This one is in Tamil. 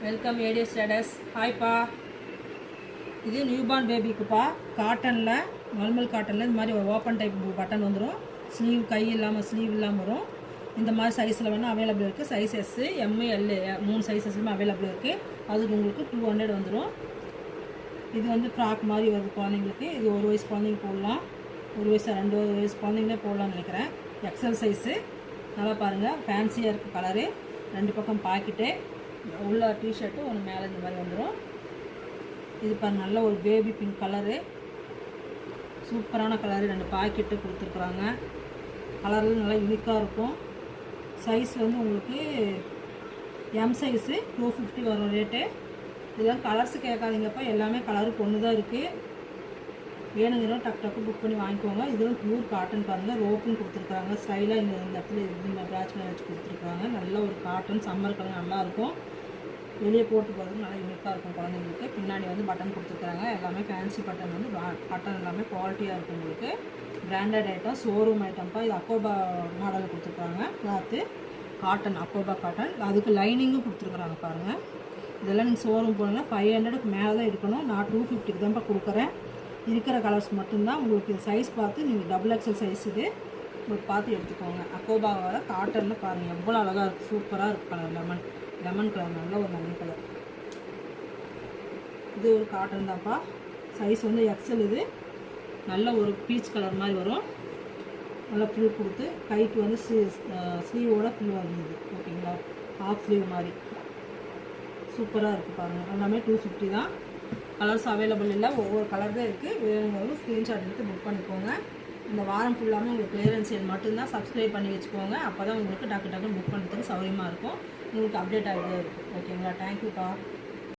Welcome ADS status. ஹாய்ப்பா, இது நியூபார்ன் பேபிக்குப்பா. காட்டனில், நார்மல் காட்டனில் இந்த மாதிரி ஒரு ஓப்பன் டைப் பட்டன் வந்துடும். ஸ்லீவ் கை இல்லாமல் ஸ்லீவ் இல்லாமல் வரும். இந்த மாதிரி சைஸில் வேணால் அவைலபிள் இருக்குது. சைஸ் எஸ்ஸு, எம்மு, எல்லு 3 சைஸஸ்லுமே அவைலபிள் இருக்குது. அதுக்கு உங்களுக்கு 200 வந்துடும். இது வந்து ஃப்ராக் மாதிரி வருது குழந்தைங்களுக்கு. இது 1 வயசு குழந்தைங்க போடலாம், 1 வயசு 2 வயசு குழந்தைங்களே போடலான்னு நினைக்கிறேன். XL size. நல்லா பாருங்கள், ஃபேன்சியாக இருக்குது கலரு. 2 பக்கம் பாக்கெட்டு, உள்ள டிஷர்ட்டு ஒன்று மேலே இந்த மாதிரி வந்துடும். இது பாருங்கள், நல்ல ஒரு பேபி பிங்க் கலரு, சூப்பரான கலரு. 2 பாக்கெட்டு கொடுத்துருக்குறாங்க. கலரில் நல்லா யூனிக்காக இருக்கும். சைஸ் வந்து உங்களுக்கு எம் சைஸு 250 வரும் ரேட்டு. இதெல்லாம் கலர்ஸு கேட்காதீங்கப்பா, எல்லாமே கலருக்கு ஒன்று தான் இருக்குது. வேணுங்கிறோம் டக்கு டக்கு புக் பண்ணி வாங்கிக்கோங்க. இதுவும் பியூர் காட்டன் பாருங்கள், ரோப்புன்னு கொடுத்துருக்குறாங்க. ஸ்டைலாக இந்த இடத்துல இந்த பேட்ச் மேலே வச்சு கொடுத்துருக்குறாங்க. நல்ல ஒரு காட்டன், சம்மர் கலர் நல்லாயிருக்கும். வெளியே போட்டு போகிறதுக்கு நல்லா யூனிக்காக இருக்கும் குழந்தைங்களுக்கு. பின்னாடி வந்து பட்டன் கொடுத்துருக்குறாங்க. எல்லாமே ஃபேன்சி பட்டன் வந்து பட்டன் எல்லாமே குவாலிட்டியாக இருக்கும். உங்களுக்கு பிராண்டட் ஐட்டம், ஷோரூம் ஐட்டம்ப்பா. இது அக்கோபா மாடலில் கொடுத்துருக்குறாங்க. கிளாத்து காட்டன், அக்கோபா காட்டன். அதுக்கு லைனிங்கும் கொடுத்துருக்குறாங்க பாருங்கள். இதெல்லாம் நீங்கள் ஷோரூம் போனீங்கன்னா 500க்கு மேலே தான் எடுக்கணும். நான் 250க்கு தான்ப்பா கொடுக்குறேன். இருக்கிற கலர்ஸ் மட்டும்தான். உங்களுக்கு சைஸ் பார்த்து நீங்கள் டபுள் எக்ஸல் சைஸ் இது உங்களுக்கு பார்த்து எடுத்துக்கோங்க. அக்கோபாவோட காட்டனில் பாருங்கள் எவ்வளோ அழகாக இருக்குது, சூப்பராக இருக்குது கலர். லெமன் கலர், நல்ல ஒரு லெமன் கலர். இது ஒரு காட்டன் தான்ப்பா. சைஸ் வந்து எக்ஸல். இது நல்ல ஒரு பீச் கலர் மாதிரி வரும். நல்லா ஃபில் கொடுத்து கைக்கு வந்து ஸ்லீவோட ஃபில் வருது. ஓகேங்களா, ஹாஃப் ஸ்லீவ் மாதிரி சூப்பராக இருக்குது பாருங்கள். எல்லாமே 250 தான். கலர்ஸ் அவைலபிள் இல்லை, ஒவ்வொரு கலர் தான் இருக்குது. வேணுங்கிறவங்க ஸ்க்ரீன்ஷாட் எடுத்து புக் பண்ணிக்கோங்க. இந்த வாரம் ஃபுல்லாமல் உங்களுக்கு கிளியரன்ஸ் சேல் மட்டும்தான். சப்ஸ்கிரைப் பண்ணி வச்சுக்கோங்க. அப்போ தான் உங்களுக்கு டக்கு டக்குன்னு புக் பண்ணுறதுக்கு சௌகரியமாக இருக்கும். உங்களுக்கு அப்டேட் ஆகிட்டே இருக்கும். ஓகேங்களா, தேங்க்யூப்பா.